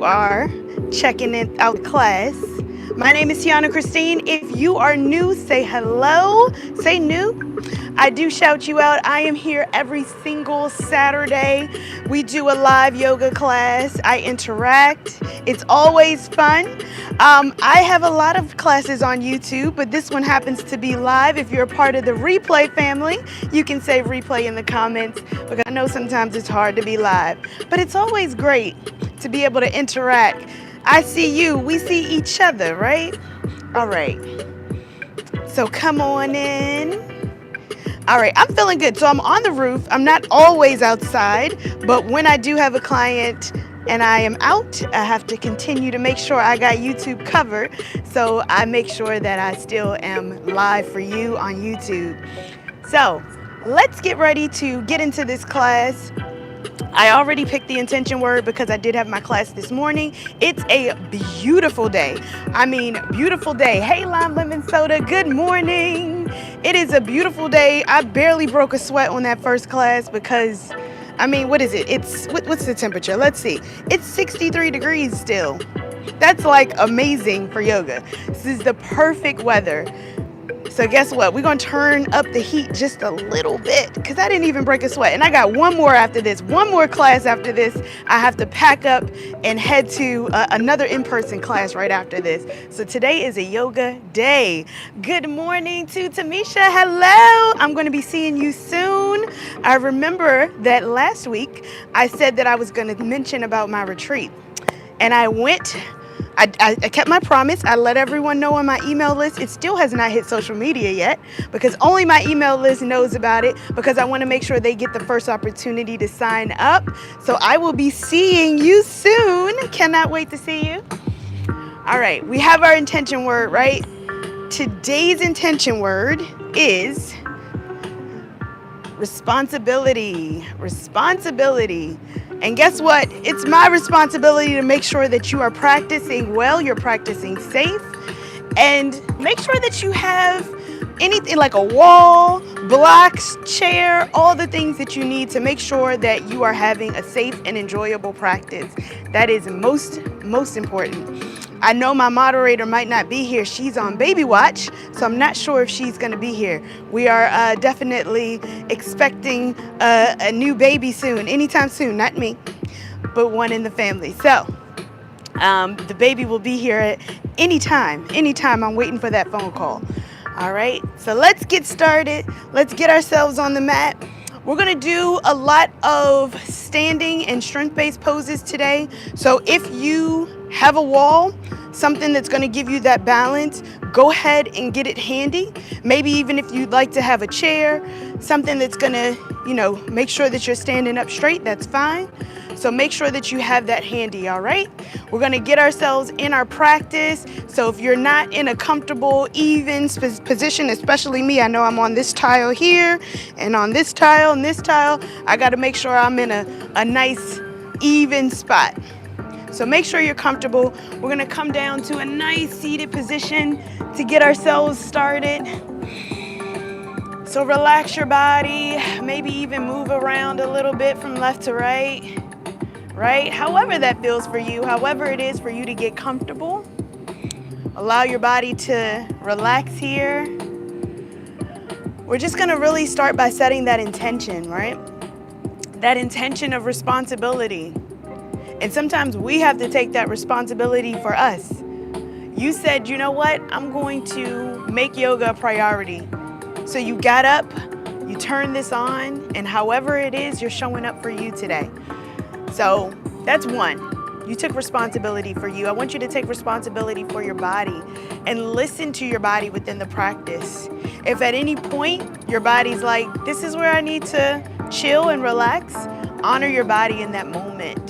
are checking it out class. My name is Tianna Christine. If you are new, say hello. Say new. I do shout you out. I am here every single Saturday. We do a live yoga class. I interact. It's always fun. I have a lot of classes on YouTube, but this one happens to be live. If you're a part of the replay family, you can say replay in the comments because I know sometimes it's hard to be live, but it's always great to be able to interact. I see you. We see each other, right? All right. So come on in. All right, I'm feeling good. So I'm on the roof. I'm not always outside, but when I do have a client and I am out, I have to continue to make sure I got YouTube covered. So I make sure that I still am live for you on YouTube. So let's get ready to get into this class. I already picked the intention word because I did have my class this morning. It's a beautiful day. I mean, beautiful day. Hey, Lime Lemon Soda, good morning. It is a beautiful day. I barely broke a sweat on that first class because, I mean, what is it? What's the temperature? Let's see. It's 63 degrees still. That's like amazing for yoga. This is the perfect weather. So guess what? We're going to turn up the heat just a little bit because I didn't even break a sweat. And I got one more after this, one more class after this. I have to pack up and head to another in-person class right after this. So today is a yoga day. Good morning to Tamisha. Hello. I'm going to be seeing you soon. I remember that last week I said that I was going to mention about my retreat. And I went... I kept my promise. I let everyone know on my email list. It still has not hit social media yet because only my email list knows about it because I want to make sure they get the first opportunity to sign up. So I will be seeing you soon. Cannot wait to see you. All right, we have our intention word, right? Today's intention word is responsibility. Responsibility. And guess what? It's my responsibility to make sure that you are practicing well, you're practicing safe, and make sure that you have anything like a wall, blocks, chair, all the things that you need to make sure that you are having a safe and enjoyable practice. That is most important. I know my moderator might not be here. She's on baby watch, so I'm not sure if she's going to be here. We are definitely expecting a new baby soon, anytime soon, not me, but one in the family. So the baby will be here at anytime. I'm waiting for that phone call. All right, so let's get started. Let's get ourselves on the mat. We're going to do a lot of standing and strength-based poses today. So if you have a wall, something that's going to give you that balance, go ahead and get it handy. Maybe even if you'd like to have a chair, something that's going to, make sure that you're standing up straight, that's fine. So make sure that you have that handy, all right? We're going to get ourselves in our practice. So if you're not in a comfortable, even position, especially me, I know I'm on this tile here and on this tile and this tile. I got to make sure I'm in a nice, even spot. So make sure you're comfortable. We're going to come down to a nice seated position to get ourselves started. So relax your body, maybe even move around a little bit from left to right. Right? However that feels for you, however it is for you to get comfortable. Allow your body to relax here. We're just going to really start by setting that intention, right? That intention of responsibility. And sometimes we have to take that responsibility for us. You said, you know what? I'm going to make yoga a priority. So you got up, you turned this on, and however it is, you're showing up for you today. So that's one. You took responsibility for you. I want you to take responsibility for your body and listen to your body within the practice. If at any point your body's like, this is where I need to chill and relax, honor your body in that moment.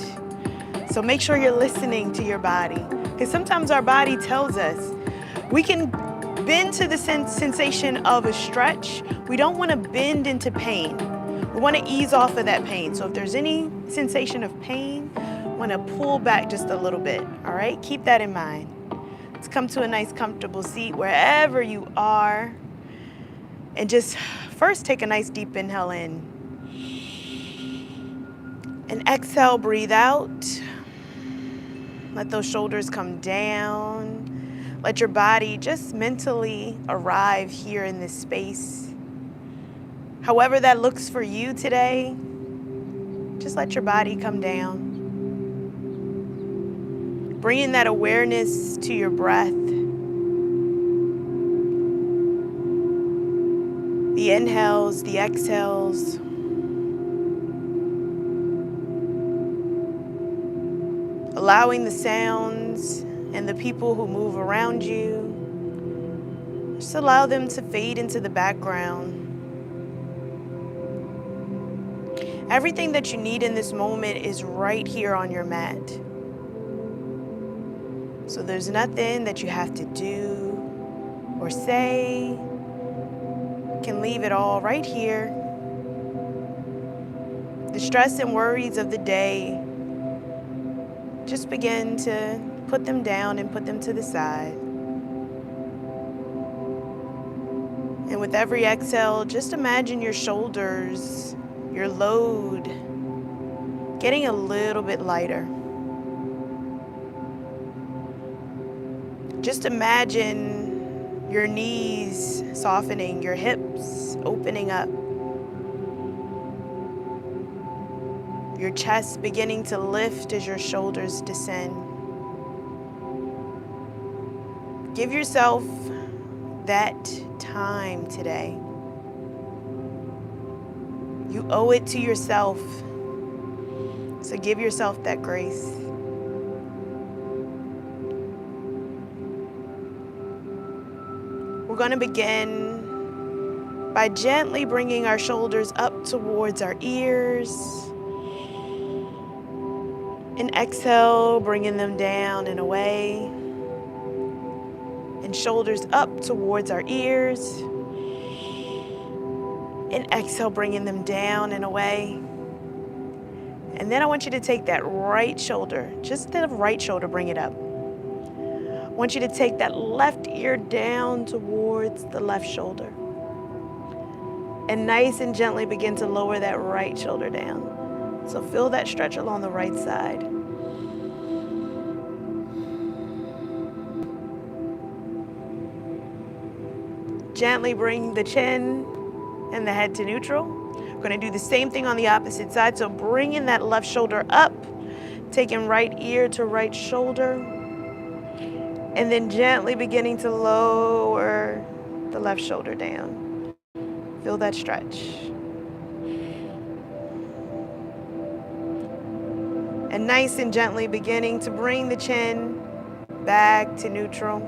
So make sure you're listening to your body because sometimes our body tells us. We can bend to the sensation of a stretch. We don't want to bend into pain. We want to ease off of that pain. So if there's any sensation of pain, want to pull back just a little bit. All right, keep that in mind. Let's come to a nice comfortable seat wherever you are. And just first take a nice deep inhale in. And exhale, breathe out. Let those shoulders come down. Let your body just mentally arrive here in this space. However that looks for you today, just let your body come down. Bringing that awareness to your breath. The inhales, the exhales. Allowing the sounds and the people who move around you, just allow them to fade into the background. Everything that you need in this moment is right here on your mat. So there's nothing that you have to do or say. You can leave it all right here. The stress and worries of the day, just begin to put them down and put them to the side. And with every exhale, just imagine your shoulders, your load, getting a little bit lighter. Just imagine your knees softening, your hips opening up. Your chest beginning to lift as your shoulders descend. Give yourself that time today. You owe it to yourself. So give yourself that grace. We're going to begin by gently bringing our shoulders up towards our ears. And exhale, bringing them down and away. And shoulders up towards our ears. And exhale, bringing them down and away. And then I want you to take that right shoulder, just the right shoulder, bring it up. I want you to take that left ear down towards the left shoulder. And nice and gently begin to lower that right shoulder down. So feel that stretch along the right side. Gently bring the chin and the head to neutral. We're going to do the same thing on the opposite side. So bringing that left shoulder up, taking right ear to right shoulder, and then gently beginning to lower the left shoulder down. Feel that stretch. And nice and gently beginning to bring the chin back to neutral.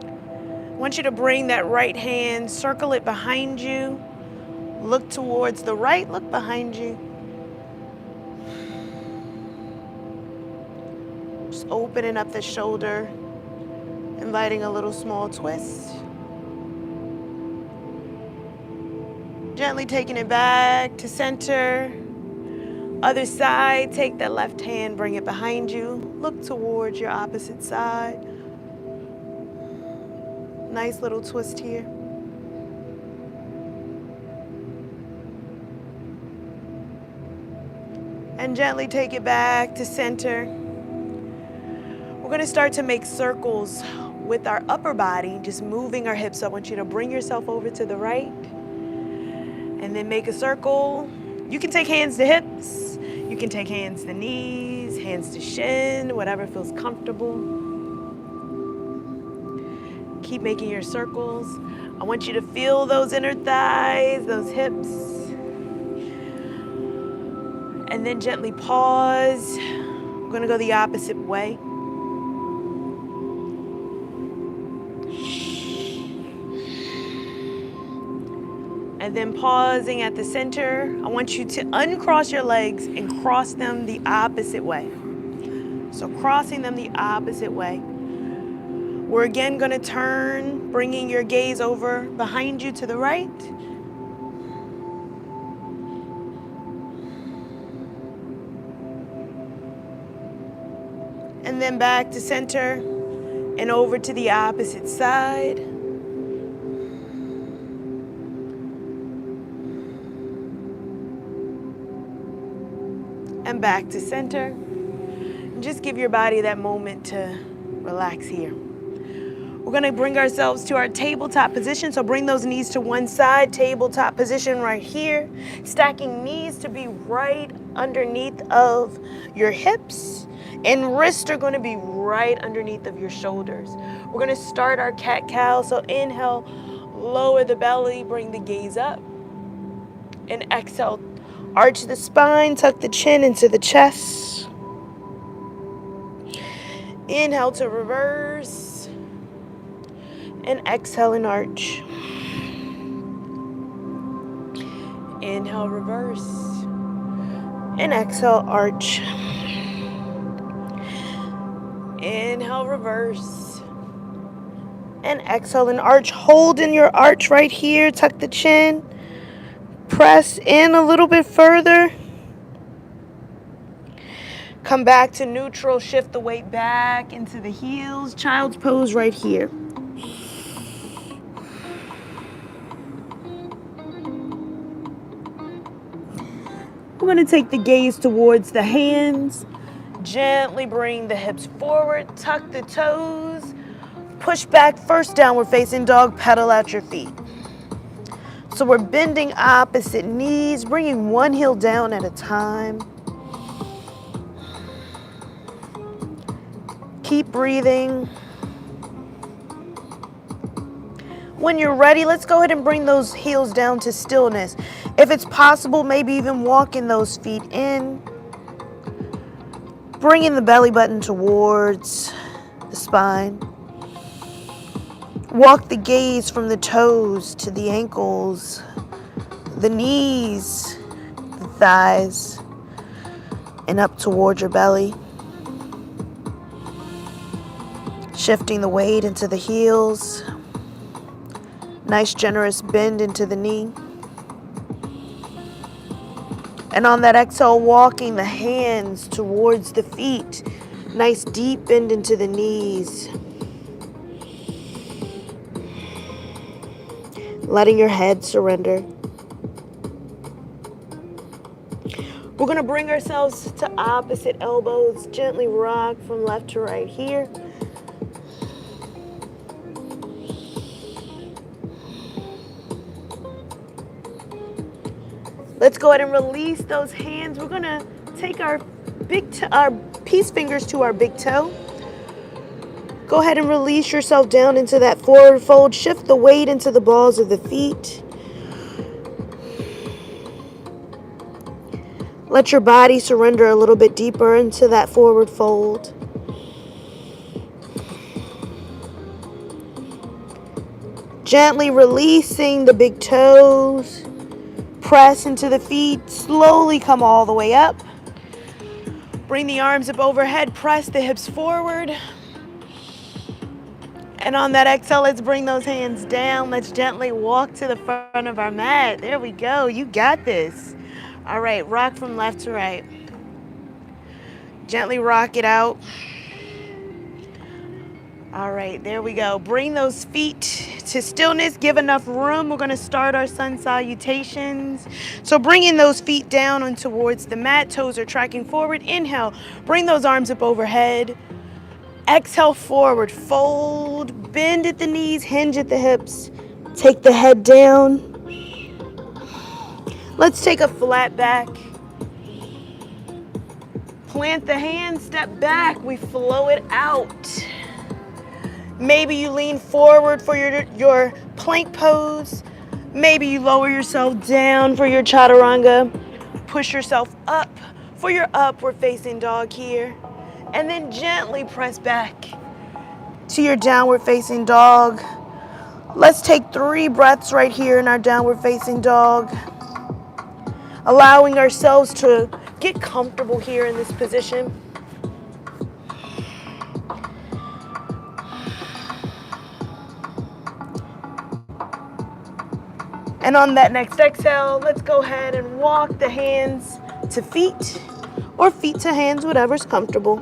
I want you to bring that right hand, circle it behind you. Look towards the right, look behind you. Just opening up the shoulder, inviting a little small twist. Gently taking it back to center. Other side, take that left hand, bring it behind you. Look towards your opposite side. Nice little twist here. And gently take it back to center. We're going to start to make circles with our upper body, just moving our hips. I want you to bring yourself over to the right and then make a circle. You can take hands to hips. You can take hands to knees, hands to shin, whatever feels comfortable. Keep making your circles. I want you to feel those inner thighs, those hips. And then gently pause. I'm going to go the opposite way. And then pausing at the center, I want you to uncross your legs and cross them the opposite way. So crossing them the opposite way. We're again going to turn, bringing your gaze over behind you to the right. And then back to center and over to the opposite side. And back to center. Just give your body that moment to relax here. We're going to bring ourselves to our tabletop position. So bring those knees to one side, tabletop position right here. Stacking knees to be right underneath of your hips. And wrists are going to be right underneath of your shoulders. We're going to start our cat-cow. So inhale, lower the belly, bring the gaze up. And exhale, arch the spine, tuck the chin into the chest. Inhale to reverse. And exhale and arch. Inhale, reverse. And exhale, arch. Inhale, reverse. And exhale and arch. Hold in your arch right here. Tuck the chin. Press in a little bit further. Come back to neutral. Shift the weight back into the heels. Child's pose right here. We're going to take the gaze towards the hands. Gently bring the hips forward. Tuck the toes. Push back. First downward facing dog. Pedal out your feet. So we're bending opposite knees. Bringing one heel down at a time. Keep breathing. When you're ready, let's go ahead and bring those heels down to stillness. If it's possible, maybe even walking those feet in. Bringing the belly button towards the spine. Walk the gaze from the toes to the ankles, the knees, the thighs, and up towards your belly. Shifting the weight into the heels. Nice generous bend into the knee. And on that exhale, walking the hands towards the feet. Nice deep bend into the knees. Letting your head surrender. We're going to bring ourselves to opposite elbows. Gently rock from left to right here. Let's go ahead and release those hands. We're going to take our peace fingers to our big toe. Go ahead and release yourself down into that forward fold. Shift the weight into the balls of the feet. Let your body surrender a little bit deeper into that forward fold. Gently releasing the big toes. Press into the feet. Slowly come all the way up. Bring the arms up overhead. Press the hips forward. And on that exhale, let's bring those hands down. Let's gently walk to the front of our mat. There we go. You got this. All right, rock from left to right. Gently rock it out. All right, there we go. Bring those feet to stillness. Give enough room. We're going to start our sun salutations. So bringing those feet down and towards the mat. Toes are tracking forward. Inhale. Bring those arms up overhead. Exhale, forward fold. Bend at the knees. Hinge at the hips. Take the head down. Let's take a flat back. Plant the hands. Step back. We flow it out. Maybe you lean forward for your plank pose. Maybe you lower yourself down for your chaturanga. Push yourself up for your upward facing dog here. And then gently press back to your downward facing dog. Let's take 3 breaths right here in our downward facing dog. Allowing ourselves to get comfortable here in this position. And on that next exhale, let's go ahead and walk the hands to feet or feet to hands, whatever's comfortable.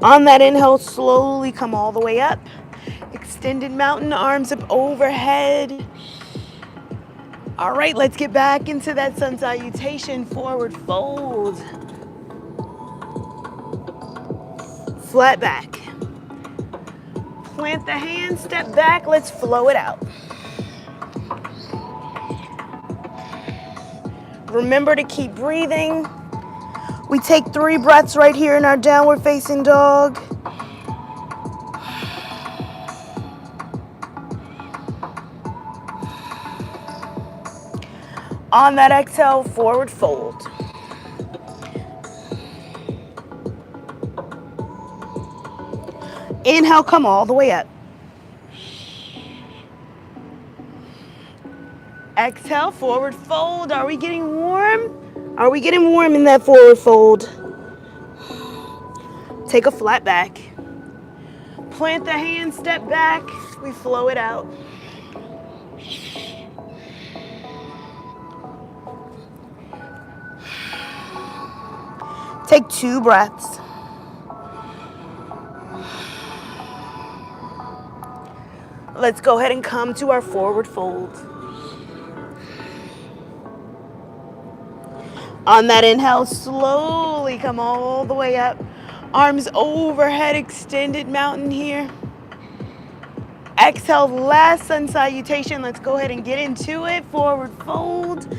On that inhale, slowly come all the way up. Extended mountain, arms up overhead. All right, let's get back into that sun salutation, forward fold. flat back. Plant the hands, step back, let's flow it out. Remember to keep breathing. We take 3 breaths right here in our downward facing dog. On that exhale, forward fold. Inhale, come all the way up. Exhale, forward fold. Are we getting warm? Are we getting warm in that forward fold? Take a flat back. Plant the hands, step back. We flow it out. Take 2 breaths. Let's go ahead and come to our forward fold. On that inhale, slowly come all the way up. Arms overhead, extended mountain here. Exhale, last sun salutation. Let's go ahead and get into it. Forward fold.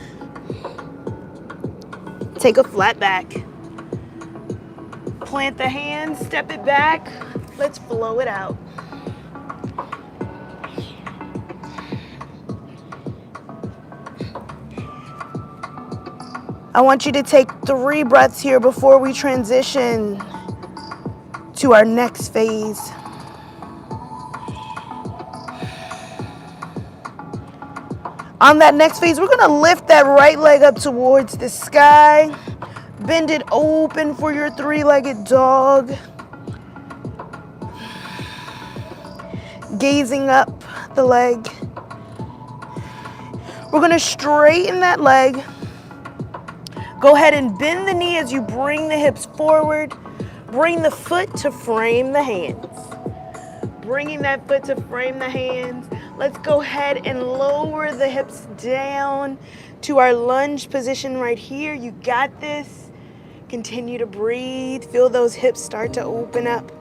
Take a flat back. Plant the hands, step it back. Let's flow it out. I want you to take 3 breaths here before we transition to our next phase. On that next phase, we're going to lift that right leg up towards the sky. Bend it open for your 3-legged dog. Gazing up the leg. We're going to straighten that leg. Go ahead and bend the knee as you bring the hips forward. Bring the foot to frame the hands. Bringing that foot to frame the hands. Let's go ahead and lower the hips down to our lunge position right here. You got this. Continue to breathe. Feel those hips start to open up.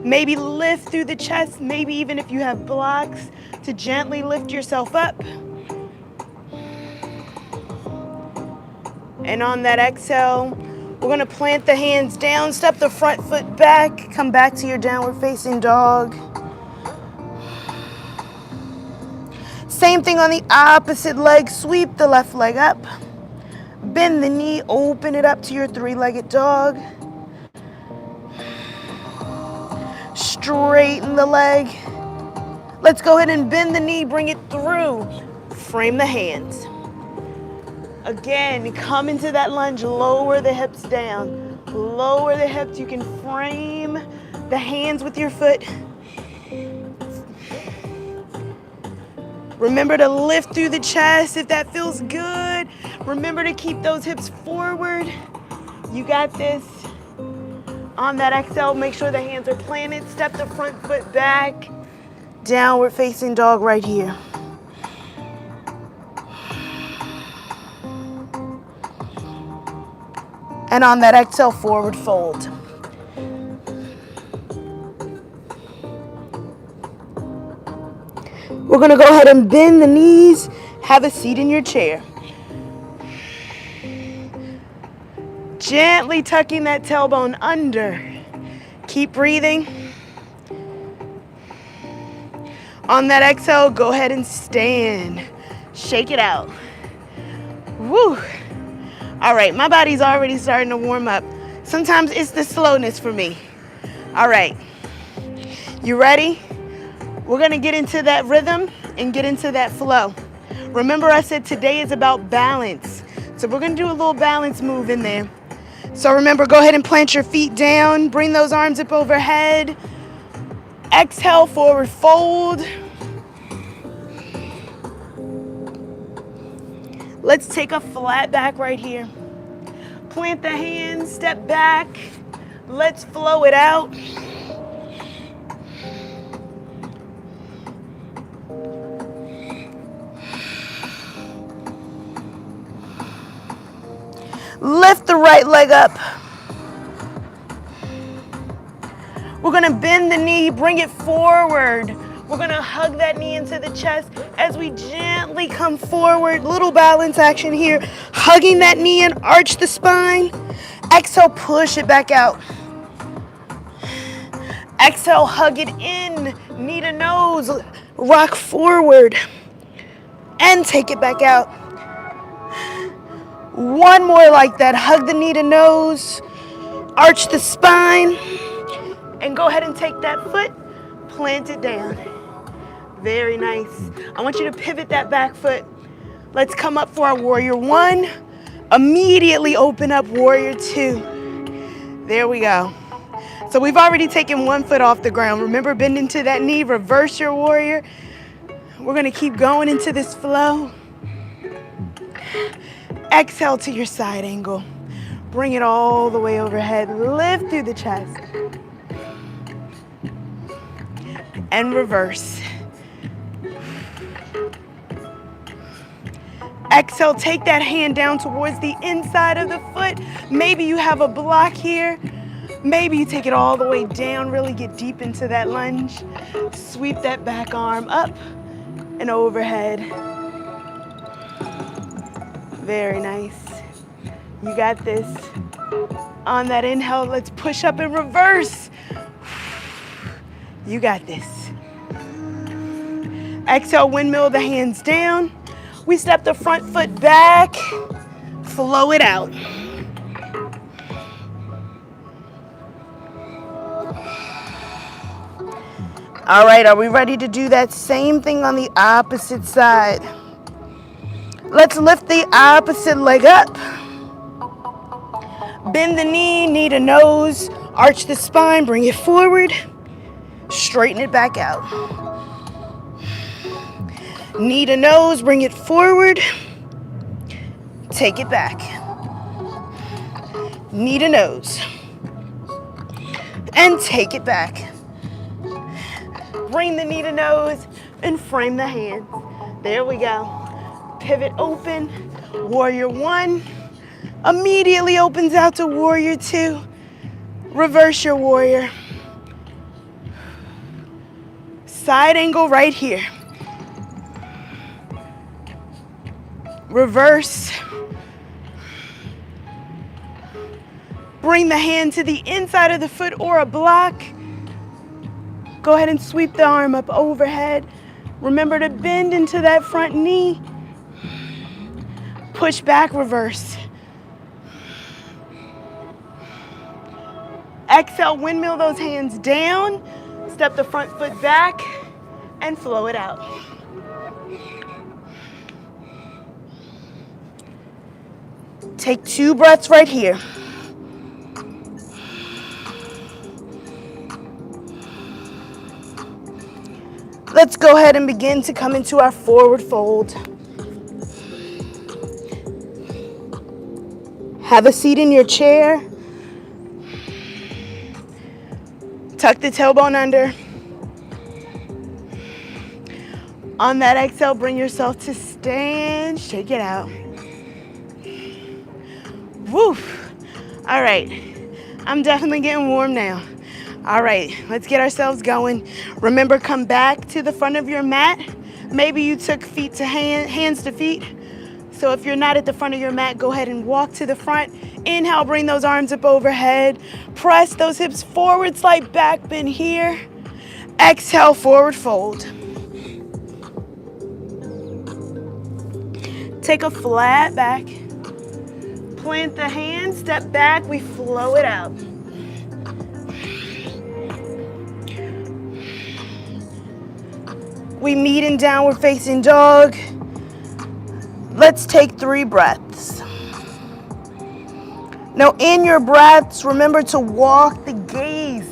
Maybe lift through the chest. Maybe even if you have blocks, to gently lift yourself up. And on that exhale, we're going to plant the hands down, step the front foot back, come back to your downward facing dog. Same thing on the opposite leg, sweep the left leg up. Bend the knee, open it up to your 3-legged dog. Straighten the leg. Let's go ahead and bend the knee, bring it through. Frame the hands. Again, come into that lunge, lower the hips down. Lower the hips, you can frame the hands with your foot. Remember to lift through the chest if that feels good. Remember to keep those hips forward. You got this. On that exhale, make sure the hands are planted. Step the front foot back. Downward facing dog right here. And on that exhale, forward fold. We're going to go ahead and bend the knees. Have a seat in your chair. Gently tucking that tailbone under. Keep breathing. On that exhale, go ahead and stand. Shake it out. Woo. All right, my body's already starting to warm up. Sometimes it's the slowness for me. All right, you ready? We're gonna get into that rhythm and get into that flow. Remember I said today is about balance. So we're gonna do a little balance move in there. So remember, go ahead and plant your feet down. Bring those arms up overhead. Exhale, forward fold. Let's take a flat back right here. Plant the hands, step back. Let's flow it out. Lift the right leg up. We're gonna bend the knee, bring it forward. We're gonna hug that knee into the chest as we gently come forward. Little balance action here. Hugging that knee and arch the spine. Exhale, push it back out. Exhale, hug it in. Knee to nose, rock forward. And take it back out. One more like that. Hug the knee to nose, arch the spine, and go ahead and take that foot, plant it down. Very nice. I want you to pivot that back foot. Let's come up for our warrior one. Immediately open up warrior two. There we go. So we've already taken one foot off the ground. Remember, bend into that knee, reverse your warrior. We're gonna keep going into this flow. Exhale to your side angle. Bring it all the way overhead. Lift through the chest. And reverse. Exhale, take that hand down towards the inside of the foot. Maybe you have a block here. Maybe you take it all the way down, really get deep into that lunge. Sweep that back arm up and overhead. Very nice. You got this. On that inhale, let's push up and reverse. You got this. Exhale, windmill the hands down. We step the front foot back, flow it out. All right, are we ready to do that same thing on the opposite side? Let's lift the opposite leg up. Bend the knee, knee to nose, arch the spine, bring it forward, straighten it back out. Knee to nose, bring it forward, take it back. Knee to nose, and take it back. Bring the knee to nose and frame the hands. There we go. Pivot open, warrior one. Immediately opens out to warrior two. Reverse your warrior. Side angle right here. Reverse. Bring the hand to the inside of the foot or a block. Go ahead and sweep the arm up overhead. Remember to bend into that front knee. Push back, reverse. Exhale, windmill those hands down. Step the front foot back and flow it out. Take 2 breaths right here. Let's go ahead and begin to come into our forward fold. Have a seat in your chair. Tuck the tailbone under. On that exhale, bring yourself to stand. Shake it out. Woo! All right. I'm definitely getting warm now. All right, let's get ourselves going. Remember, come back to the front of your mat. Maybe you took feet to hands to feet. So if you're not at the front of your mat, go ahead and walk to the front. Inhale, bring those arms up overhead. Press those hips forward, slight back bend here. Exhale, forward fold. Take a flat back. Plant the hands, step back, we flow it out. We meet in downward facing dog. Let's take 3 breaths. Now in your breaths, remember to walk the gaze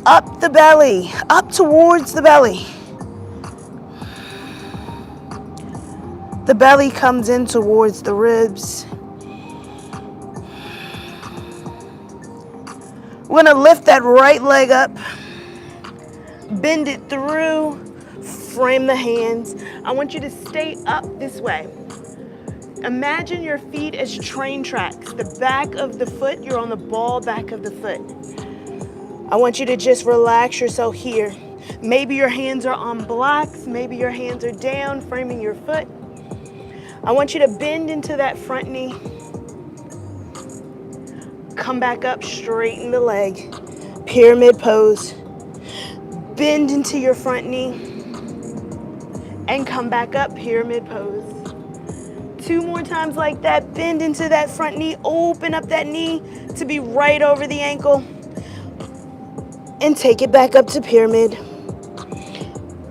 up the belly, up towards the belly. The belly comes in towards the ribs. We're gonna lift that right leg up, bend it through, frame the hands. I want you to stay up this way. Imagine your feet as train tracks. The back of the foot, you're on the ball back of the foot. I want you to just relax yourself here. Maybe your hands are on blocks. Maybe your hands are down, framing your foot. I want you to bend into that front knee. Come back up, straighten the leg. Pyramid pose. Bend into your front knee. And come back up, pyramid pose. 2 more times like that. Bend into that front knee. Open up that knee to be right over the ankle. And take it back up to pyramid.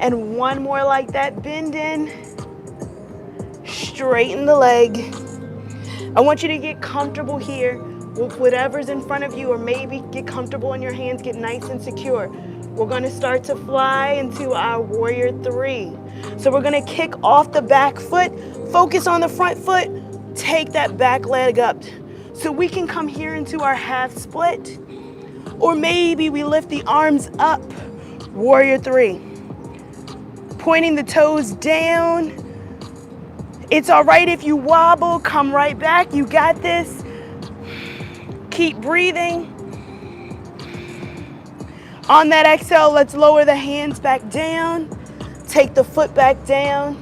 And 1 more like that. Bend in. Straighten the leg. I want you to get comfortable here with whatever's in front of you, or maybe get comfortable in your hands, get nice and secure. We're going to start to fly into our warrior 3. So we're going to kick off the back foot, focus on the front foot, take that back leg up. So we can come here into our half split, or maybe we lift the arms up, warrior 3. Pointing the toes down. It's all right if you wobble, come right back. You got this. Keep breathing. On that exhale, let's lower the hands back down. Take the foot back down.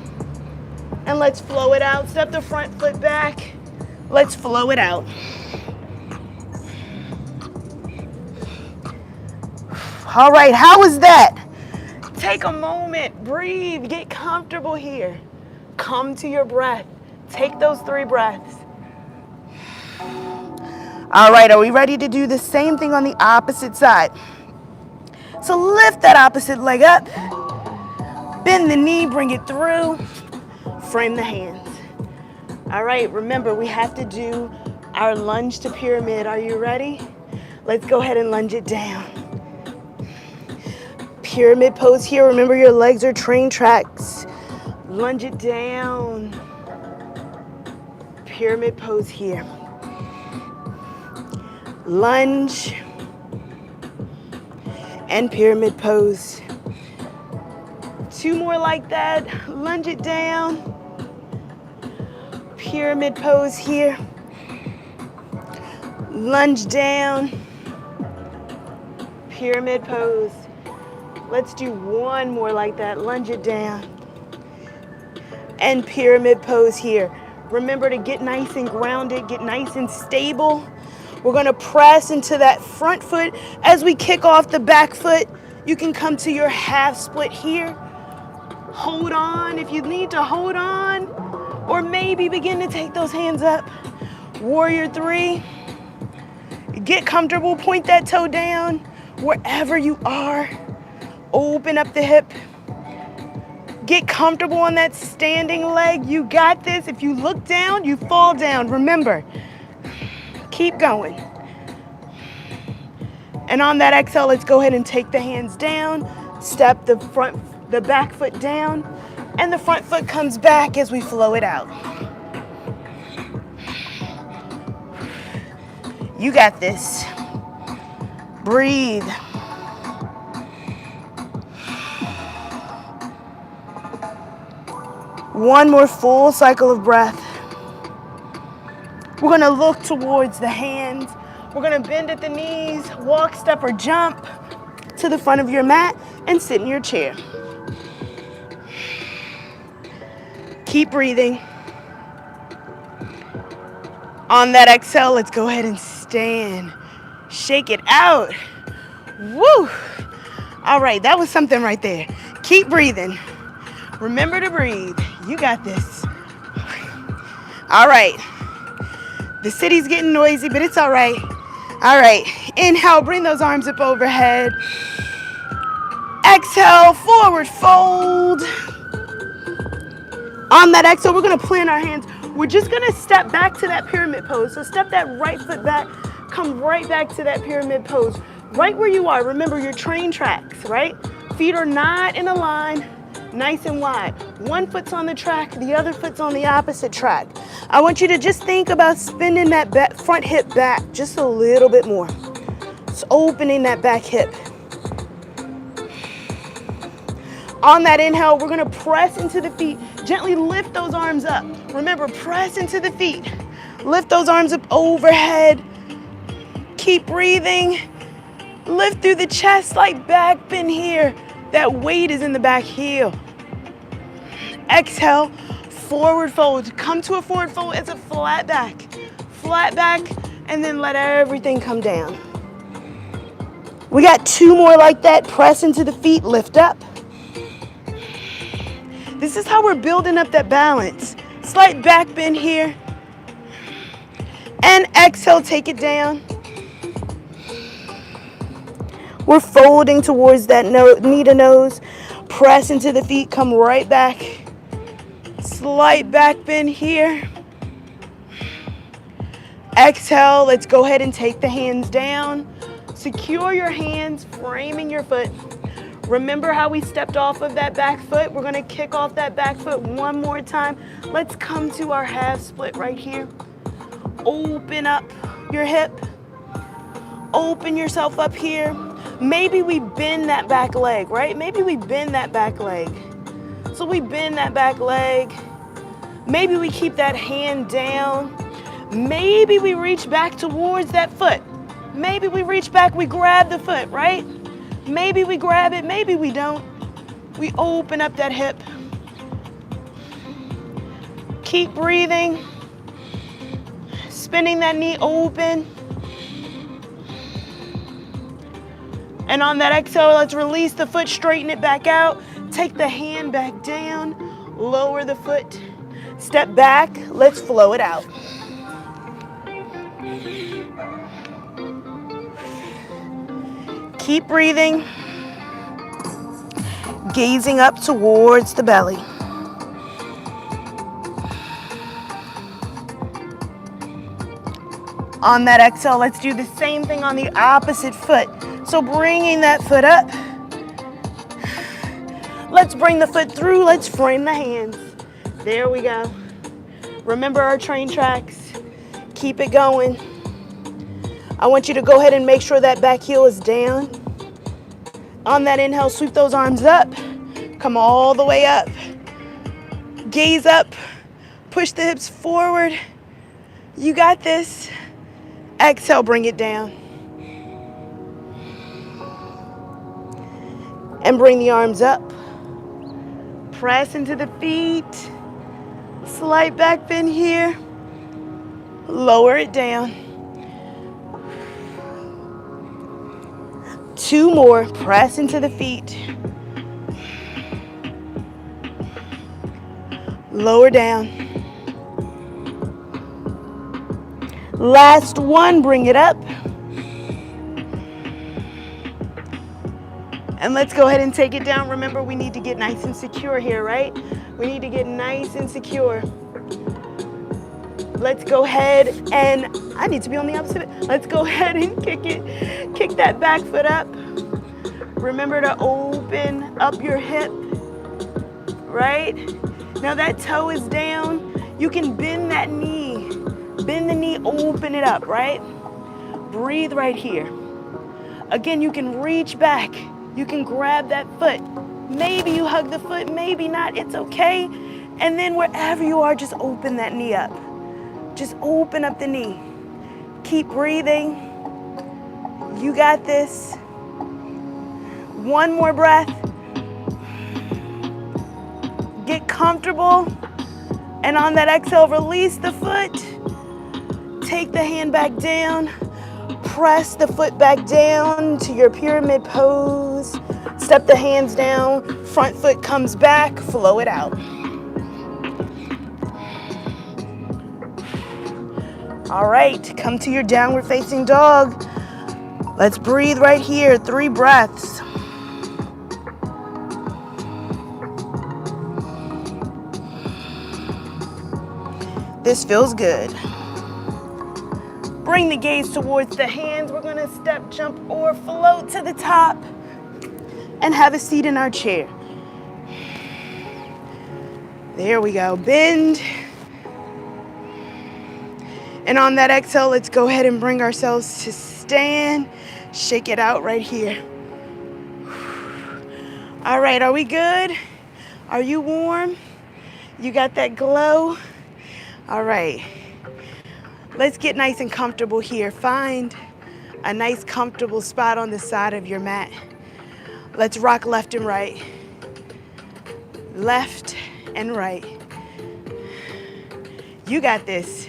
And let's flow it out. Step the front foot back. Let's flow it out. All right, how was that? Take a moment, breathe, get comfortable here. Come to your breath. Take those 3 breaths. All right, are we ready to do the same thing on the opposite side? So lift that opposite leg up. Bend the knee, bring it through. Frame the hands. All right, remember we have to do our lunge to pyramid. Are you ready? Let's go ahead and lunge it down. Pyramid pose here. Remember your legs are train tracks. Lunge it down. Pyramid pose here. Lunge. And pyramid pose. 2 more like that. Lunge it down. Pyramid pose here. Lunge down. Pyramid pose. Let's do 1 more like that. Lunge it down. And pyramid pose here. Remember to get nice and grounded, get nice and stable. We're going to press into that front foot as we kick off the back foot. You can come to your half split here. Hold on if you need to hold on, or maybe begin to take those hands up. Warrior 3. Get comfortable, point that toe down wherever you are. Open up the hip. Get comfortable on that standing leg. You got this. If you look down, you fall down. Remember, keep going. And on that exhale, let's go ahead and take the hands down. Step the back foot down, and the front foot comes back as we flow it out. You got this. Breathe. One more full cycle of breath. We're going to look towards the hands. We're going to bend at the knees, walk, step, or jump to the front of your mat and sit in your chair. Keep breathing. On that exhale, let's go ahead and stand. Shake it out. Woo! All right, that was something right there. Keep breathing. Remember to breathe. You got this. All right. The city's getting noisy, but it's all right. All right. Inhale, bring those arms up overhead. Exhale, forward fold. On that exhale, we're going to plant our hands. We're just going to step back to that pyramid pose. So step that right foot back. Come right back to that pyramid pose. Right where you are. Remember your train tracks, right? Feet are not in a line. Nice and wide. One foot's on the track, the other foot's on the opposite track. I want you to just think about spinning that front hip back just a little bit more. It's opening that back hip. On that inhale, we're going to press into the feet. Gently lift those arms up. Remember, press into the feet. Lift those arms up overhead. Keep breathing. Lift through the chest, like back bend here. That weight is in the back heel. Exhale, forward fold. Come to a forward fold. It's a flat back. Flat back, and then let everything come down. We got 2 more like that. Press into the feet, lift up. This is how we're building up that balance. Slight back bend here. And exhale, take it down. We're folding towards that knee to nose. Press into the feet, come right back. Slight back bend here. Exhale, let's go ahead and take the hands down. Secure your hands, framing your foot. Remember how we stepped off of that back foot? We're gonna kick off that back foot one more time. Let's come to our half split right here. Open up your hip. Open yourself up here. Maybe we bend that back leg, right? Maybe we bend that back leg. So we bend that back leg. Maybe we keep that hand down. Maybe we reach back towards that foot. Maybe we reach back, we grab the foot, right? Maybe we grab it, maybe we don't. We open up that hip. Keep breathing. Spinning that knee open. And on that exhale, let's release the foot, straighten it back out. Take the hand back down, lower the foot. Step back, let's flow it out. Keep breathing, gazing up towards the belly. On that exhale, let's do the same thing on the opposite foot. So bringing that foot up. Let's bring the foot through, let's frame the hands. There we go. Remember our train tracks. Keep it going. I want you to go ahead and make sure that back heel is down. On that inhale, sweep those arms up. Come all the way up. Gaze up. Push the hips forward. You got this. Exhale, bring it down. And bring the arms up. Press into the feet. Slight back bend here. Lower it down. 2 more. Press into the feet. Lower down. Last one. Bring it up. And let's go ahead and take it down. Remember, we need to get nice and secure here, right? We need to get nice and secure. Let's go ahead and, I need to be on the opposite. Let's go ahead and kick it. Kick that back foot up. Remember to open up your hip, right? Now that toe is down. You can bend that knee. Bend the knee, open it up, right? Breathe right here. Again, you can reach back. You can grab that foot. Maybe you hug the foot, maybe not, it's okay. And then wherever you are, just open that knee up. Just open up the knee. Keep breathing. You got this. One more breath. Get comfortable. And on that exhale, release the foot. Take the hand back down. Press the foot back down to your pyramid pose. Step the hands down. Front foot comes back. Flow it out. All right, come to your downward facing dog. Let's breathe right here. 3 breaths. This feels good. Bring the gaze towards the hands. We're gonna step, jump, or float to the top and have a seat in our chair. There we go, bend. And on that exhale, let's go ahead and bring ourselves to stand. Shake it out right here. All right, are we good? Are you warm? You got that glow? All right. Let's get nice and comfortable here. Find a nice comfortable spot on the side of your mat. Let's rock left and right. Left and right. You got this.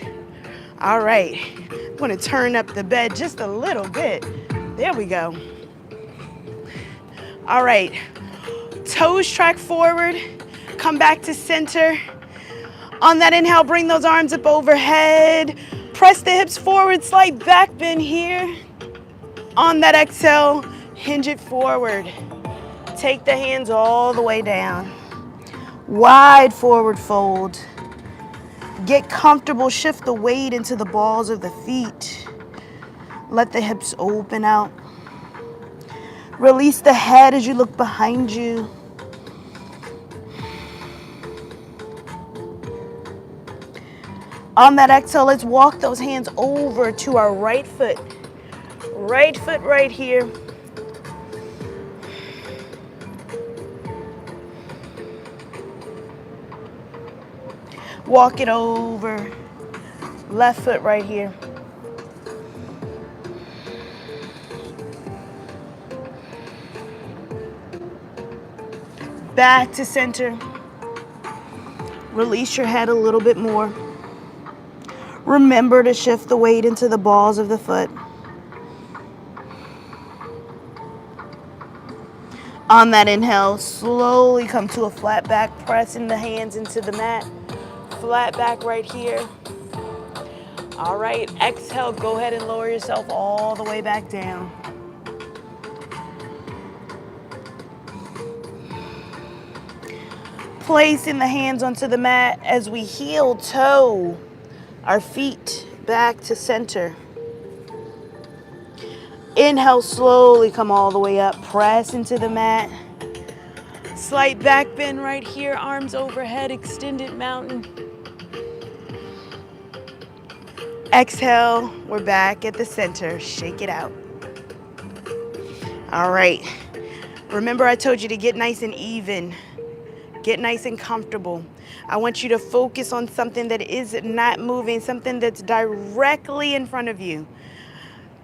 All right. I'm going to turn up the bed just a little bit. There we go. All right. Toes track forward. Come back to center. On that inhale, bring those arms up overhead. Press the hips forward, slight back bend here. On that exhale, hinge it forward. Take the hands all the way down. Wide forward fold. Get comfortable, shift the weight into the balls of the feet. Let the hips open out. Release the head as you look behind you. On that exhale, let's walk those hands over to our right foot. Right foot right here. Walk it over. Left foot right here. Back to center. Release your head a little bit more. Remember to shift the weight into the balls of the foot. On that inhale, slowly come to a flat back, pressing the hands into the mat. Flat back right here. All right, exhale, go ahead and lower yourself all the way back down. Placing the hands onto the mat as we heel toe our feet back to center. Inhale, slowly come all the way up, press into the mat. Slight back bend right here, arms overhead, extended mountain. Exhale, we're back at the center. Shake it out. All right. Remember I told you to get nice and even. Get nice and comfortable. I want you to focus on something that is not moving, something that's directly in front of you.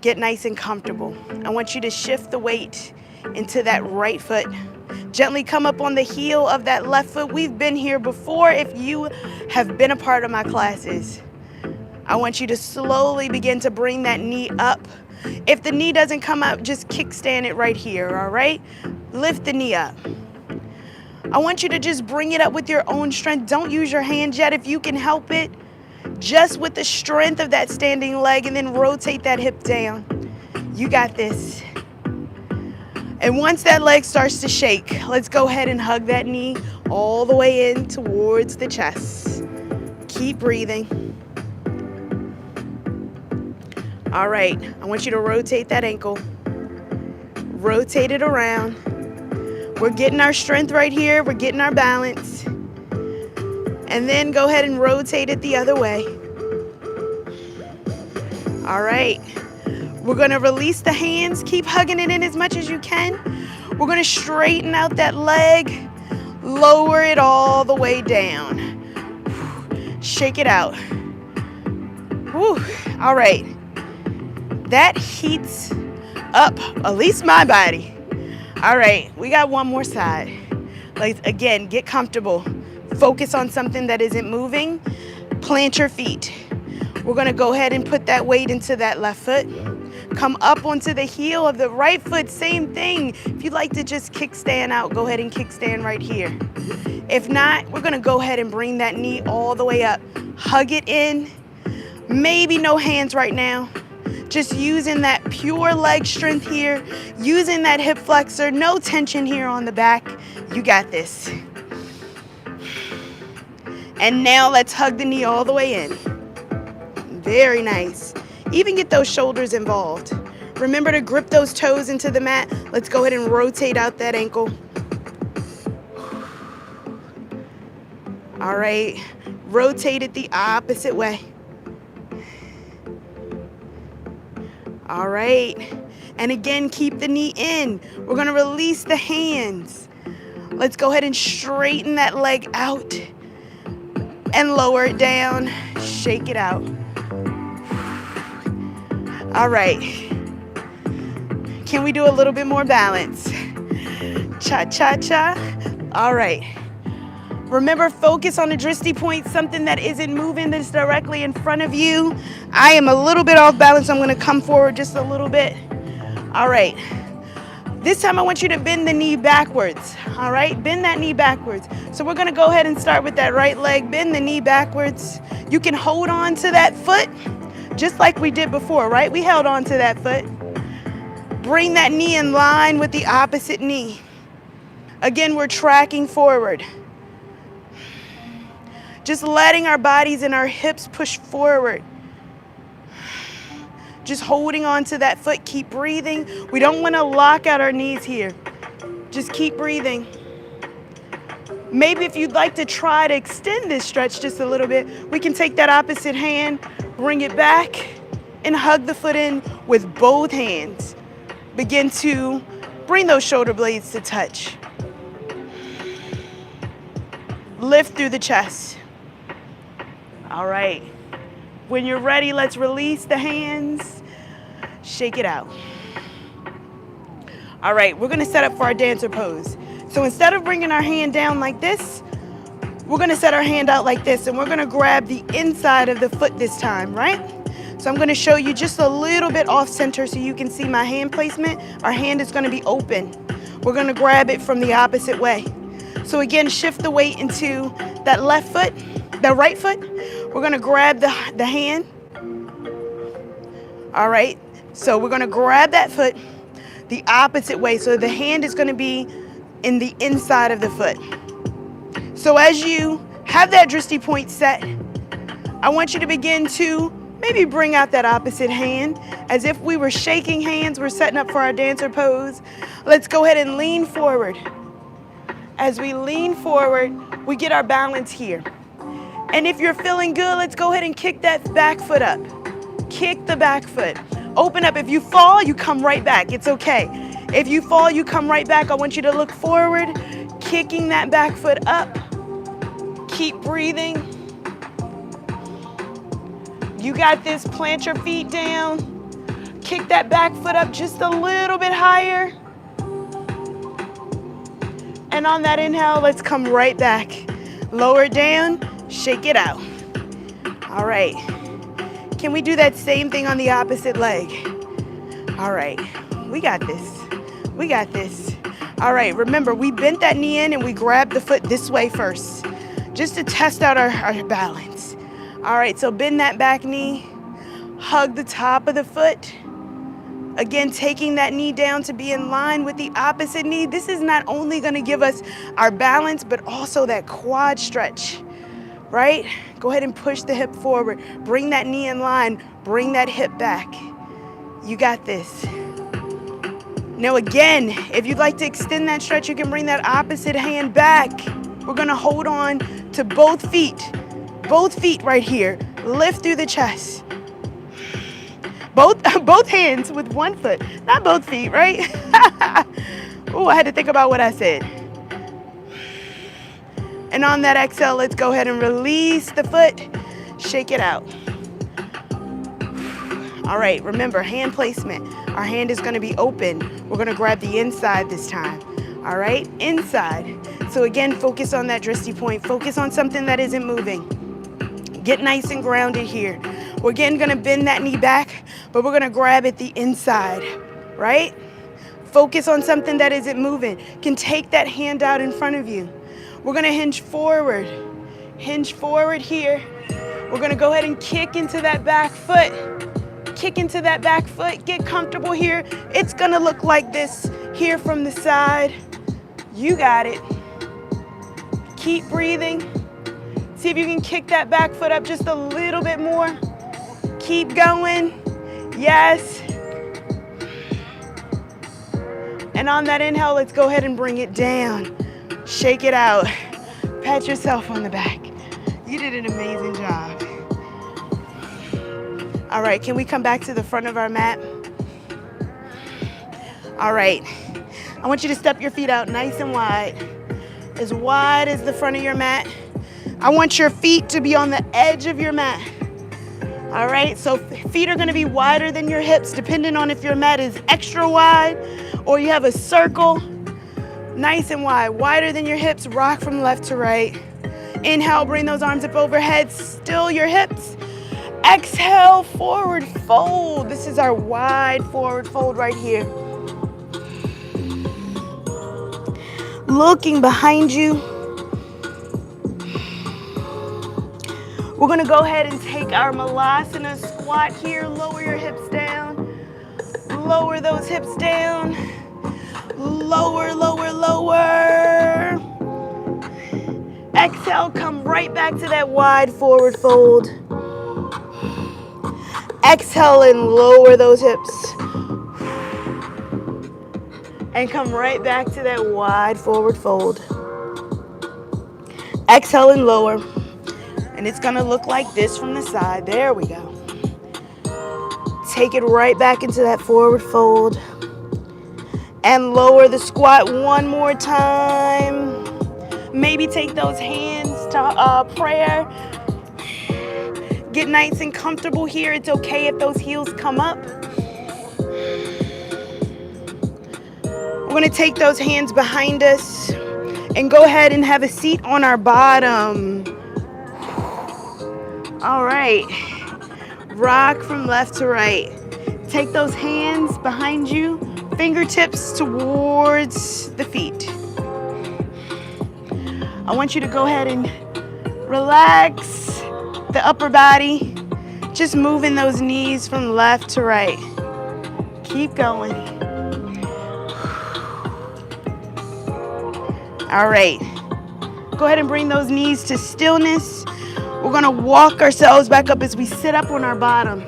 Get nice and comfortable. I want you to shift the weight into that right foot. Gently come up on the heel of that left foot. We've been here before if you have been a part of my classes. I want you to slowly begin to bring that knee up. If the knee doesn't come up, just kickstand it right here, all right? Lift the knee up. I want you to just bring it up with your own strength. Don't use your hands yet if you can help it. Just with the strength of that standing leg, and then rotate that hip down. You got this. And once that leg starts to shake, let's go ahead and hug that knee all the way in towards the chest. Keep breathing. All right, I want you to rotate that ankle. Rotate it around. We're getting our strength right here. We're getting our balance. And then go ahead and rotate it the other way. All right. We're going to release the hands. Keep hugging it in as much as you can. We're going to straighten out that leg. Lower it all the way down. Shake it out. Whew. All right. That heats up at least my body. All right, we got one more side. Like, again, get comfortable. Focus on something that isn't moving. Plant your feet. We're gonna go ahead and put that weight into that left foot. Come up onto the heel of the right foot, same thing. If you'd like to just kickstand out, go ahead and kickstand right here. If not, we're gonna go ahead and bring that knee all the way up. Hug it in. Maybe no hands right now. Just using that pure leg strength here, using that hip flexor, no tension here on the back. You got this. And now let's hug the knee all the way in. Very nice. Even get those shoulders involved. Remember to grip those toes into the mat. Let's go ahead and rotate out that ankle. All right, rotate it the opposite way. All right, and again, keep the knee in. We're gonna release the hands. Let's go ahead and straighten that leg out and lower it down. Shake it out. All right, Can we do a little bit more balance? Cha-cha-cha. All right. Remember, focus on the drishti point, something that isn't moving, that's directly in front of you. I am a little bit off balance. I'm going to come forward just a little bit. All right. This time I want you to bend the knee backwards. All right, bend that knee backwards. So we're going to go ahead and start with that right leg. Bend the knee backwards. You can hold on to that foot just like we did before, right? We held on to that foot. Bring that knee in line with the opposite knee. Again, we're tracking forward. Just letting our bodies and our hips push forward. Just holding on to that foot. Keep breathing. We don't want to lock out our knees here. Just keep breathing. Maybe if you'd like to try to extend this stretch just a little bit, we can take that opposite hand, bring it back, and hug the foot in with both hands. Begin to bring those shoulder blades to touch. Lift through the chest. All right. When you're ready, let's release the hands. Shake it out. All right, we're gonna set up for our dancer pose. So instead of bringing our hand down like this, we're gonna set our hand out like this, and we're gonna grab the inside of the foot this time, right? So I'm gonna show you just a little bit off center so you can see my hand placement. Our hand is gonna be open. We're gonna grab it from the opposite way. So again, shift the weight into that left foot, the right foot. We're gonna grab the hand. All right, so we're gonna grab that foot the opposite way. So the hand is gonna be in the inside of the foot. So as you have that drishti point set, I want you to begin to maybe bring out that opposite hand as if we were shaking hands. We're setting up for our dancer pose. Let's go ahead and lean forward. As we lean forward, we get our balance here. And if you're feeling good, let's go ahead and kick that back foot up. Kick the back foot. Open up. If you fall, you come right back. It's okay. If you fall, you come right back. I want you to look forward, kicking that back foot up. Keep breathing. You got this. Plant your feet down. Kick that back foot up just a little bit higher. And on that inhale, let's come right back. Lower it down, shake it out. All right. Can we do that same thing on the opposite leg? All right. We got this. We got this. All right. Remember, we bent that knee in and we grabbed the foot this way first, just to test out our balance. All right. So bend that back knee. Hug the top of the foot. Again, taking that knee down to be in line with the opposite knee. This is not only going to give us our balance, but also that quad stretch, right? Go ahead and push the hip forward. Bring that knee in line. Bring that hip back. You got this. Now again, if you'd like to extend that stretch, you can bring that opposite hand back. We're going to hold on to both feet right here. Lift through the chest. Both hands with one foot, not both feet, right? Oh, I had to think about what I said. And on that exhale, let's go ahead and release the foot. Shake it out. All right, remember, hand placement. Our hand is gonna be open. We're gonna grab the inside this time. All right, inside. So again, focus on that drishti point. Focus on something that isn't moving. Get nice and grounded here. We're again gonna bend that knee back, but we're gonna grab it the inside, right? Focus on something that isn't moving. Can take that hand out in front of you. We're gonna hinge forward here. We're gonna go ahead and kick into that back foot. Kick into that back foot, get comfortable here. It's gonna look like this here from the side. You got it. Keep breathing. See if you can kick that back foot up just a little bit more. Keep going. Yes. And on that inhale, let's go ahead and bring it down. Shake it out. Pat yourself on the back. You did an amazing job. All right, can we come back to the front of our mat? All right. I want you to step your feet out nice and wide as the front of your mat. I want your feet to be on the edge of your mat. All right, so feet are gonna be wider than your hips, depending on if your mat is extra wide or you have a circle. Nice and wide, wider than your hips, rock from left to right. Inhale, bring those arms up overhead, still your hips. Exhale, forward fold. This is our wide forward fold right here. Looking behind you. We're gonna go ahead and take our Malasana squat here. Lower your hips down. Lower those hips down. Lower, lower, lower. Exhale, come right back to that wide forward fold. Exhale and lower those hips. And come right back to that wide forward fold. Exhale and lower. And it's gonna look like this from the side. There we go. Take it right back into that forward fold. And lower the squat one more time. Maybe take those hands to prayer. Get nice and comfortable here. It's okay if those heels come up. We're gonna take those hands behind us and go ahead and have a seat on our bottom. All right, rock from left to right. Take those hands behind you, fingertips towards the feet. I want you to go ahead and relax the upper body, just moving those knees from left to right. Keep going. All right, go ahead and bring those knees to stillness. We're gonna walk ourselves back up as we sit up on our bottom.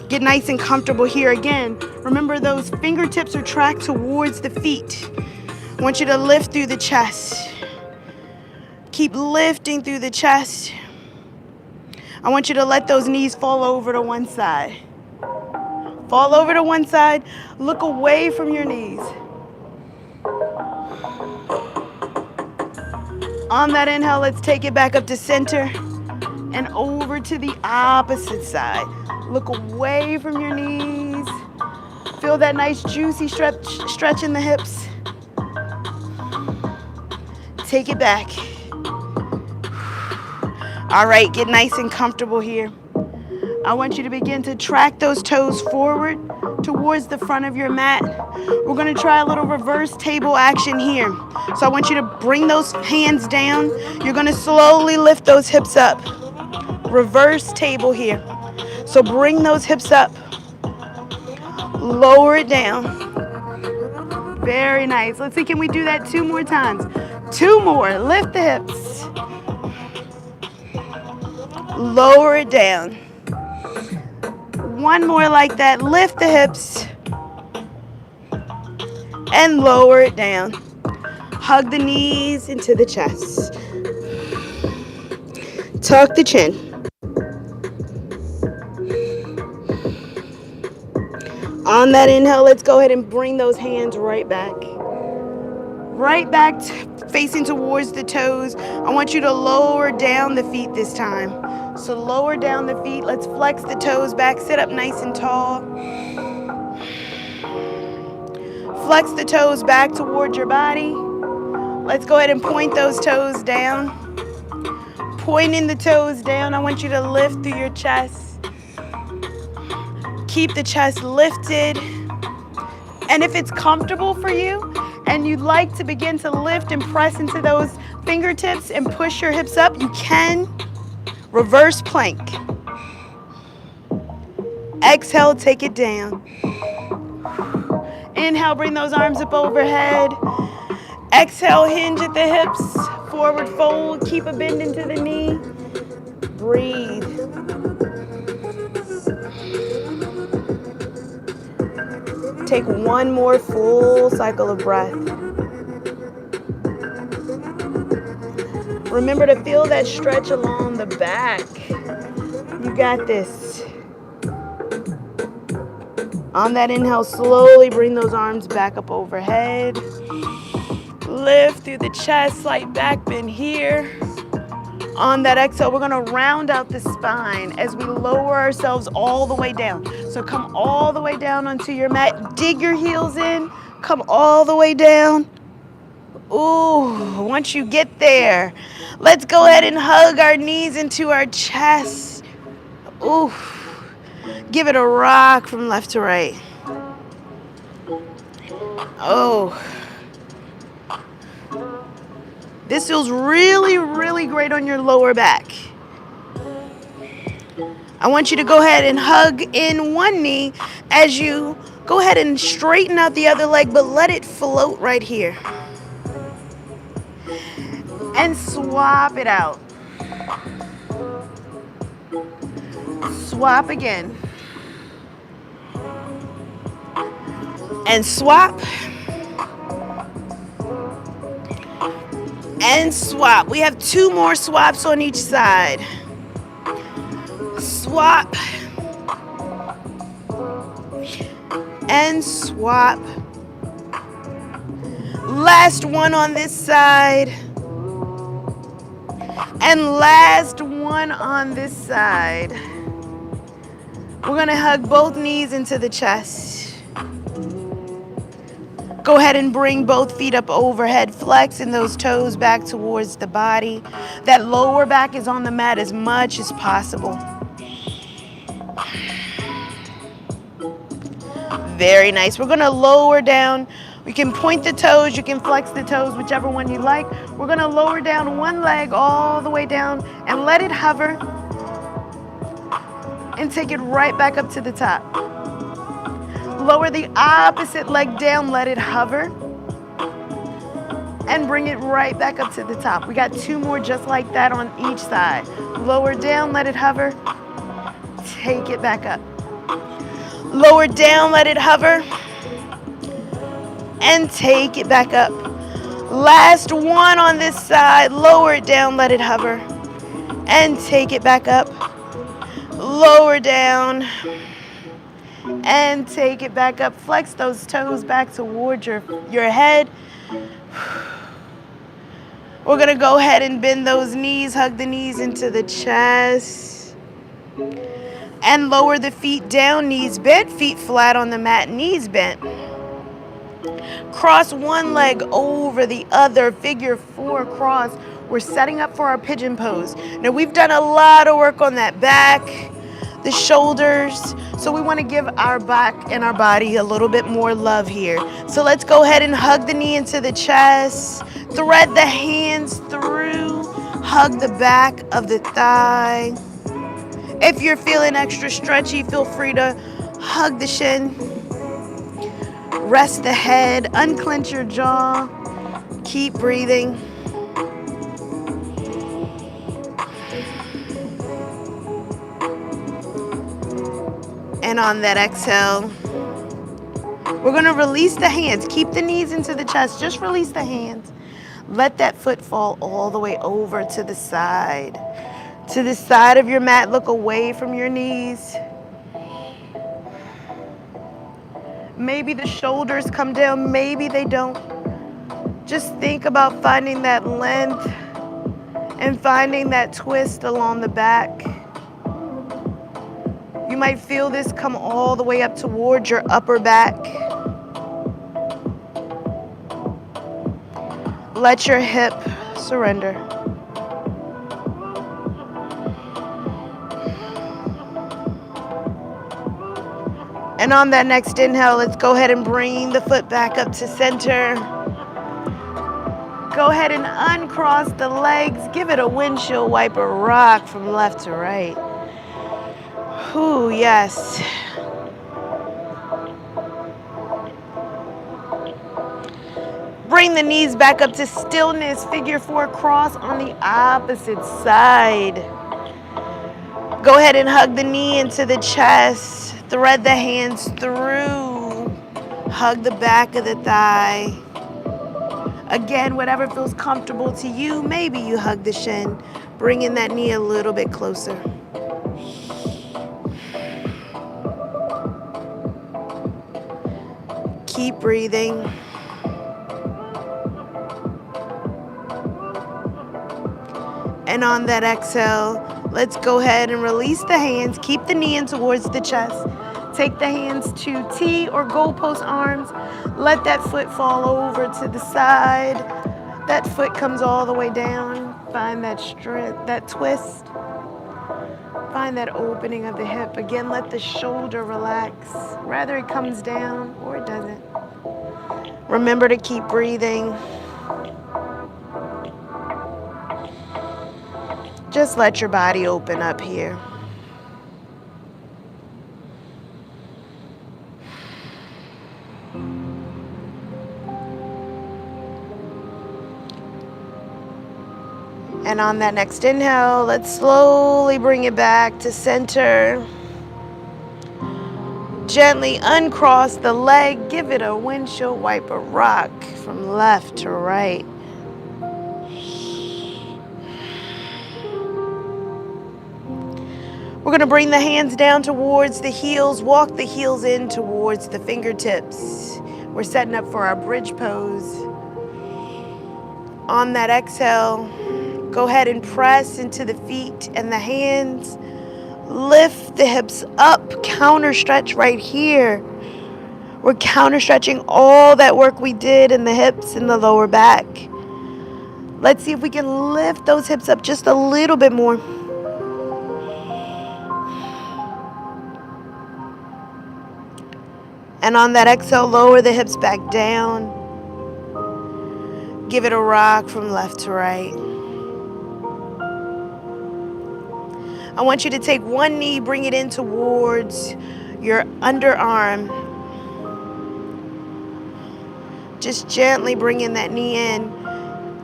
Get nice and comfortable here again. Remember those fingertips are tracked towards the feet. I want you to lift through the chest. Keep lifting through the chest. I want you to let those knees fall over to one side. Fall over to one side. Look away from your knees. On that inhale, let's take it back up to center and over to the opposite side. Look away from your knees. Feel that nice juicy stretch in the hips. Take it back. All right, get nice and comfortable here. I want you to begin to track those toes forward towards the front of your mat. We're gonna try a little reverse table action here. So I want you to bring those hands down. You're gonna slowly lift those hips up. Reverse table here. So bring those hips up. Lower it down. Very nice. Let's see, can we do that 2 more times? 2 more, lift the hips. Lower it down. 1 more like that, lift the hips. And lower it down. Hug the knees into the chest. Tuck the chin. On that inhale, let's go ahead and bring those hands right back. Right back facing towards the toes. I want you to lower down the feet this time. So lower down the feet. Let's flex the toes back. Sit up nice and tall. Flex the toes back towards your body. Let's go ahead and point those toes down. Pointing the toes down. I want you to lift through your chest. Keep the chest lifted. And if it's comfortable for you and you'd like to begin to lift and press into those fingertips and push your hips up, you can. Reverse plank. Exhale, take it down. Inhale, bring those arms up overhead. Exhale, hinge at the hips. Forward fold, keep a bend into the knee. Breathe. Take 1 more full cycle of breath. Remember to feel that stretch along the back. You got this. On that inhale, slowly bring those arms back up overhead. Lift through the chest, slight back bend here. On that exhale, we're gonna round out the spine as we lower ourselves all the way down. So come all the way down onto your mat, dig your heels in, come all the way down. Ooh, once you get there, let's go ahead and hug our knees into our chest. Ooh, give it a rock from left to right. Oh, this feels really, really great on your lower back. I want you to go ahead and hug in one knee as you go ahead and straighten out the other leg, but let it float right here. And swap it out. Swap again. And swap. And swap. We have 2 more swaps on each side. Swap. And swap. Last one on this side. And last one on this side. We're going to hug both knees into the chest. Go ahead and bring both feet up overhead, flexing those toes back towards the body. That lower back is on the mat as much as possible. Very nice. We're going to lower down. You can point the toes, you can flex the toes, whichever one you like. We're going to lower down one leg all the way down and let it hover and take it right back up to the top. Lower the opposite leg down, let it hover, and bring it right back up to the top. We got 2 more just like that on each side. Lower down, let it hover, take it back up. Lower down, let it hover, and take it back up. Last one on this side, lower it down, let it hover, and take it back up. Lower down, and take it back up. Flex those toes back towards your head. We're going to go ahead and bend those knees, hug the knees into the chest. And lower the feet down, knees bent, feet flat on the mat, knees bent. Cross one leg over the other, figure 4 cross. We're setting up for our pigeon pose. Now we've done a lot of work on that back, the shoulders, so we want to give our back and our body a little bit more love here. So let's go ahead and hug the knee into the chest, thread the hands through, hug the back of the thigh. If you're feeling extra stretchy, feel free to hug the shin, rest the head, unclench your jaw, keep breathing. And on that exhale, we're going to release the hands. Keep the knees into the chest. Just release the hands. Let that foot fall all the way over to the side. To the side of your mat. Look away from your knees. Maybe the shoulders come down. Maybe they don't. Just think about finding that length and finding that twist along the back. You might feel this come all the way up towards your upper back. Let your hip surrender. And on that next inhale, let's go ahead and bring the foot back up to center. Go ahead and uncross the legs. Give it a windshield wiper rock from left to right. Ooh, yes. Bring the knees back up to stillness. Figure 4 cross on the opposite side. Go ahead and hug the knee into the chest. Thread the hands through. Hug the back of the thigh. Again, whatever feels comfortable to you. Maybe you hug the shin. Bringing that knee a little bit closer. Keep breathing. And on that exhale, let's go ahead and release the hands. Keep the knee in towards the chest. Take the hands to T or goalpost arms. Let that foot fall over to the side. That foot comes all the way down. Find that strength, that twist. Find that opening of the hip. Again, let the shoulder relax. Rather it comes down or it doesn't. Remember to keep breathing. Just let your body open up here. And on that next inhale, let's slowly bring it back to center. Gently uncross the leg. Give it a windshield wiper rock from left to right. We're going to bring the hands down towards the heels. Walk the heels in towards the fingertips. We're setting up for our bridge pose. On that exhale, go ahead and press into the feet and the hands. Lift the hips up. Counter stretch right here. We're counter stretching all that work we did in the hips and the lower back. Let's see if we can lift those hips up just a little bit more. And on that exhale, lower the hips back down. Give it a rock from left to right. I want you to take one knee, bring it in towards your underarm. Just gently bringing that knee in.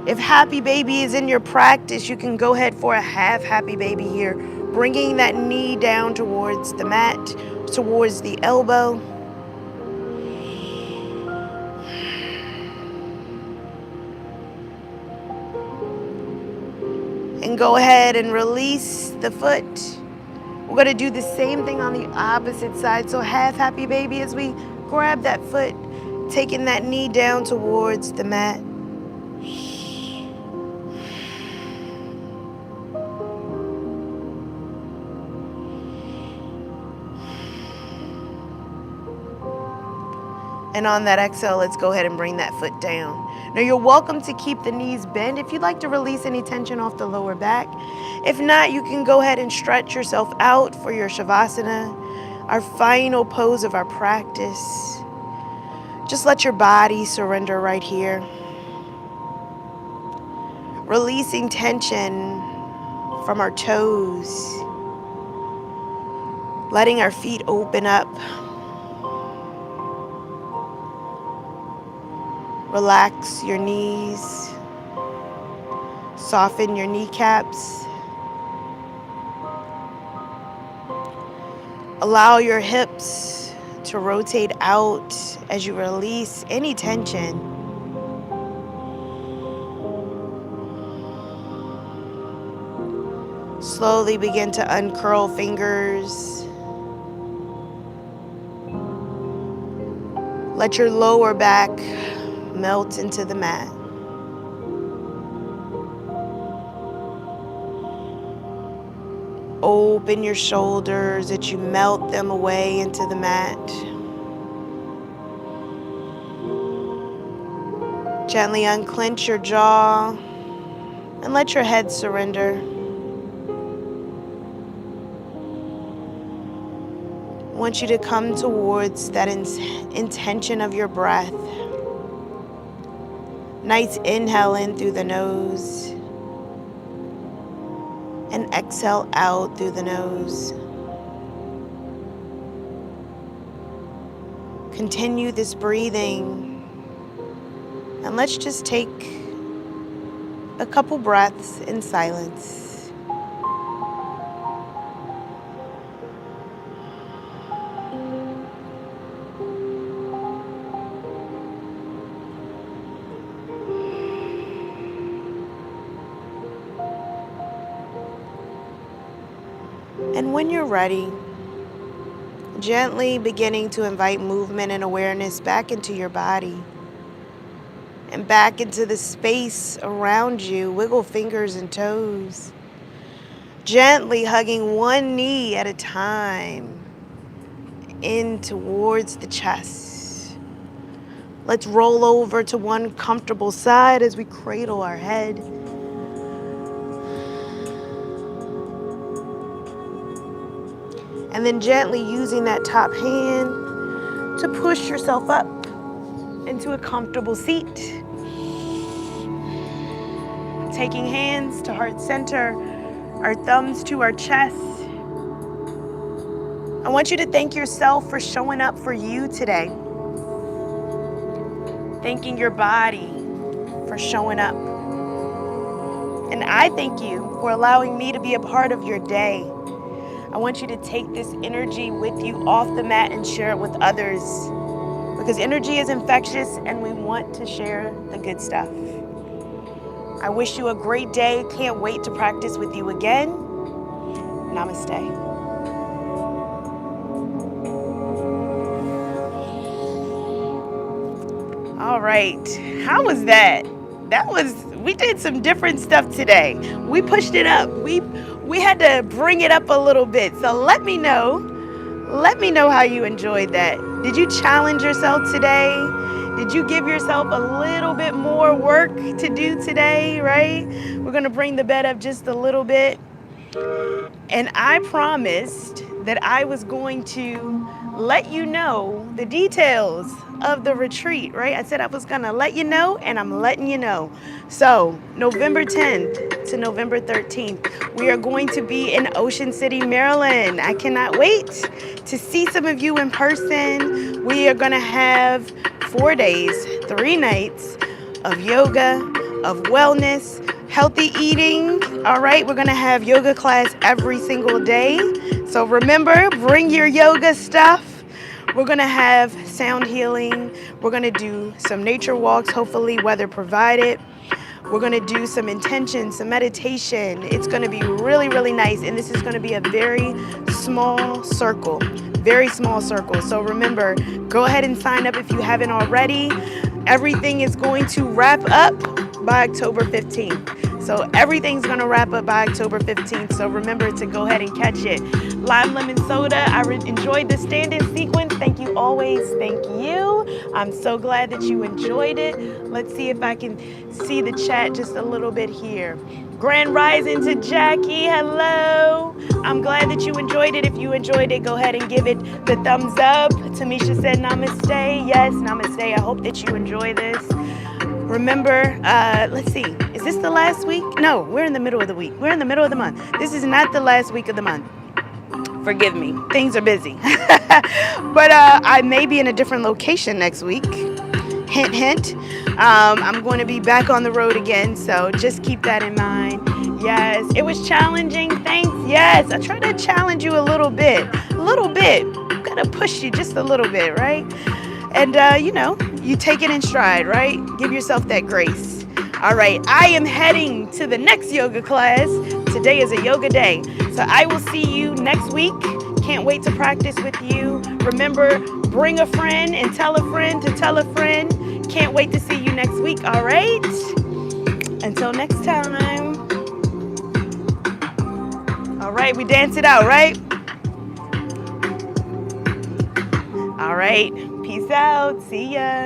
If happy baby is in your practice, you can go ahead for a half happy baby here. Bringing that knee down towards the mat, towards the elbow. And go ahead and release the foot. We're going to do the same thing on the opposite side. So half happy baby as we grab that foot, taking that knee down towards the mat. And on that exhale, let's go ahead and bring that foot down. Now you're welcome to keep the knees bent if you'd like to release any tension off the lower back. If not, you can go ahead and stretch yourself out for your Savasana, our final pose of our practice. Just let your body surrender right here. Releasing tension from our toes. Letting our feet open up. Relax your knees. Soften your kneecaps. Allow your hips to rotate out as you release any tension. Slowly begin to uncurl fingers. Let your lower back melt into the mat. Open your shoulders as you melt them away into the mat. Gently unclench your jaw and let your head surrender. I want you to come towards that intention of your breath. Nice inhale in through the nose and exhale out through the nose. Continue this breathing and let's just take a couple breaths in silence. And when you're ready, gently beginning to invite movement and awareness back into your body and back into the space around you. Wiggle fingers and toes. Gently hugging one knee at a time in towards the chest. Let's roll over to one comfortable side as we cradle our head. And then gently using that top hand to push yourself up into a comfortable seat. Taking hands to heart center, our thumbs to our chest. I want you to thank yourself for showing up for you today. Thanking your body for showing up. And I thank you for allowing me to be a part of your day. I want you to take this energy with you off the mat and share it with others, because energy is infectious and we want to share the good stuff. I wish you a great day. Can't wait to practice with you again. Namaste. All right, how was that? We did some different stuff today. We pushed it up. We had to bring it up a little bit. So let me know how you enjoyed that. Did you challenge yourself today? Did you give yourself a little bit more work to do today, right? We're gonna bring the bed up just a little bit. And I promised that I was going to let you know the details of the retreat, right? I said I was gonna let you know, and I'm letting you know. So November 10th to November 13th, we are going to be in Ocean City, Maryland. I cannot wait to see some of you in person. We are gonna have 4 days, 3 nights of yoga, of wellness, healthy eating. All right, we're gonna have yoga class every single day. So remember, bring your yoga stuff. We're gonna have sound healing. We're gonna do some nature walks, hopefully weather provided. We're gonna do some intention, some meditation. It's gonna be really, really nice. And this is gonna be a very small circle, very small circle. So remember, go ahead and sign up if you haven't already. Everything is going to wrap up by October 15th. So everything's gonna wrap up by October 15th. So remember to go ahead and catch it. Lime lemon soda. I enjoyed the stand-in sequence. Thank you always. Thank you. I'm so glad that you enjoyed it. Let's see if I can see the chat just a little bit here. Grand rising to Jackie. Hello. I'm glad that you enjoyed it. If you enjoyed it, go ahead and give it the thumbs up. Tamisha said namaste. Yes, namaste. I hope that you enjoy this. Remember, let's see, is this the last week? No, we're in the middle of the week. We're in the middle of the month. This is not the last week of the month. Forgive me, things are busy. But I may be in a different location next week. Hint, hint. I'm going to be back on the road again, so just keep that in mind. Yes, it was challenging, thanks. Yes, I try to challenge you a little bit. Gotta push you just a little bit, right? And, you take it in stride, right? Give yourself that grace. All right, I am heading to the next yoga class. Today is a yoga day. So I will see you next week. Can't wait to practice with you. Remember, bring a friend and tell a friend to tell a friend. Can't wait to see you next week, all right? Until next time. All right, we dance it out, right? All right, peace out. See ya.